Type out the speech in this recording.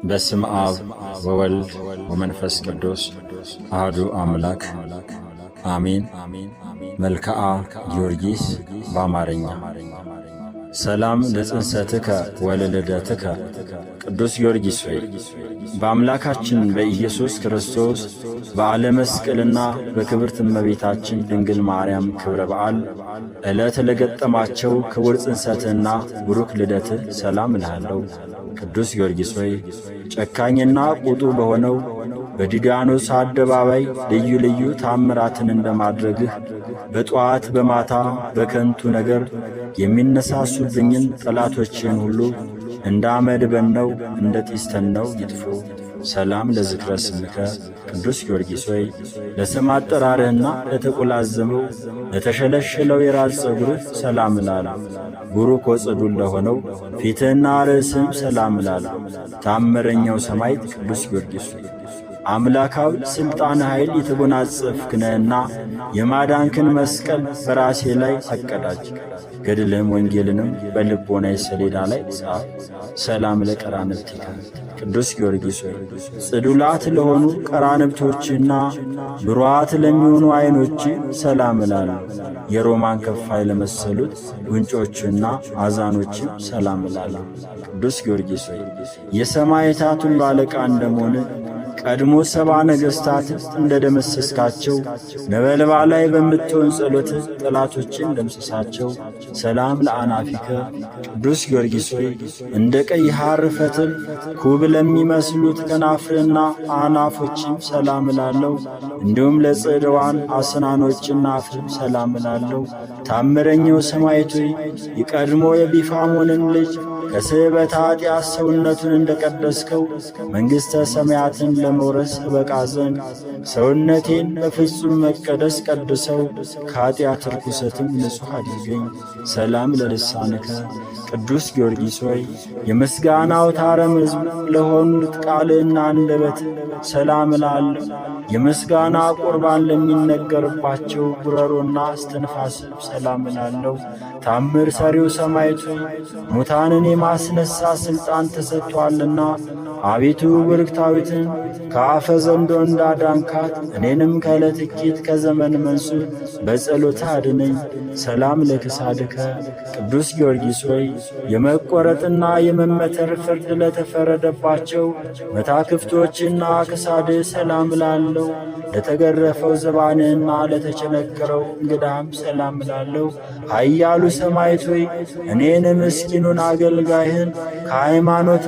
በስም አብ ወወልድ ወመንፈስ ቅዱስ አሐዱ አምላክ አሜን። መልክዓ ጊዮርጊስ በአማርኛ። ሰላም ለጽንሰትከ ወለልደትከ ቅዱስ ጊዮርጊስ ሆይ በአምላካችን በኢየሱስ ክርስቶስ በዓለ መስቀልና በክብርት እመቤታችን ድንግል ማርያም ክብረ በዓል ዕለት ለገጠማቸው ክቡር ጽንሰትና ቡሩክ ልደትህ ሰላም እልሃለሁ። ቅዱስ ጊዮርጊስ ሆይ ጨካኝና ቁጡ በሆነው በዲዳኖስ አደባባይ ልዩ ልዩ ታምራትን እንደማድረግህ በጠዋት በማታ በከንቱ ነገር የሚነሳሱብኝን ጠላቶችን ሁሉ እንደ አመድ በነው እንደ ጢስ ተነው ይጥፉ። ሰላም ለዝክረ ስምከ ቅዱስ ጊዮርጊስ ሆይ ለስም አጠራርህና ለተቆላዘመው ለተሸለሸለው የራስ ፀጉርህ ሰላም እላለሁ። ቡሩክ ወጽዱል ለሆነው ፊትህና ርዕስህም ሰላም እላለሁ። ታምረኛው ሰማዕት ቅዱስ ጊዮርጊስ ሆይ አምላካዊ ሥልጣን ኃይል የተጎናጸፍክነህና የማዳንክን መስቀል በራሴ ላይ አቀዳጅ። ገድልህም ወንጌልንም በልቦናዬ ሰሌዳ ላይ ጻፍ። ሰላም ለቀራንብቲከ ቅዱስ ጊዮርጊስ ሆይ ጽዱላት ለሆኑ ቀራንብቶችና ብሩዓት ለሚሆኑ ዐይኖች ሰላም እላለሁ። የሮማን ከፋይ ለመሰሉት ጉንጮችና አዛኖችም ሰላም እላለሁ። ቅዱስ ጊዮርጊስ ሆይ የሰማዕታት ሁሉ አለቃ እንደመሆን ቀድሞ 70 ነገሥታት እንደ ደመሰስካቸው ነበልባላይ በምትሆን ጸሎት ጠላቶችን ደምስሳቸው። ሰላም ለአናፊከ ቅዱስ ጊዮርጊስ ሆይ እንደ ቀይ ሐር ፈትል ኩብ ለሚመስሉት ከናፍርና አናፎችም ሰላም እላለሁ። እንዲሁም ለጽድዋን አስናኖችና አፍም ሰላም እላለሁ። ታምረኛው ሰማዕት ሆይ የቀድሞ የቢፋሞንን ልጅ ከስዕበተ ኃጢአት ሰውነቱን እንደ ቀደስከው መንግሥተ ሰማያትን ለመውረስ እበቃ ዘንድ ሰውነቴን በፍጹም መቀደስ ቀድሰው ከኃጢአት ርኩሰትም ንጹሕ አድርገኝ። ሰላም ለልሳንከ ቅዱስ ጊዮርጊስ ሆይ የምስጋና አውታረ መዝሙር ለሆኑት ቃልህና አንደበት ሰላም እላለሁ። የምስጋና ቁርባን ለሚነገርባቸው ጉረሮና እስትንፋስ ሰላም እላለሁ። ታምር ሰሪው ሰማዕት ሆይ ሙታንን የማስነሳ ሥልጣን ተሰጥቶአልና አቤቱ ብርክታዊትን ከአፈ ዘንዶ እንዳዳንካት እኔንም ከዕለትኪት ከዘመን መንሱር በጸሎት አድነኝ። ሰላም ለክሳድከ ቅዱስ ጊዮርጊስ ሆይ የመቈረጥና የመመተር ፍርድ ለተፈረደባቸው መታክፍቶችና ክሳድህ ሰላም እላለሁ። ለተገረፈው ዘባንህና ለተቸነከረው እንግዳም ሰላም እላለሁ። ኃያሉ ሰማዕት ሆይ እኔን ምስኪኑን አገልጋይህን ከሃይማኖት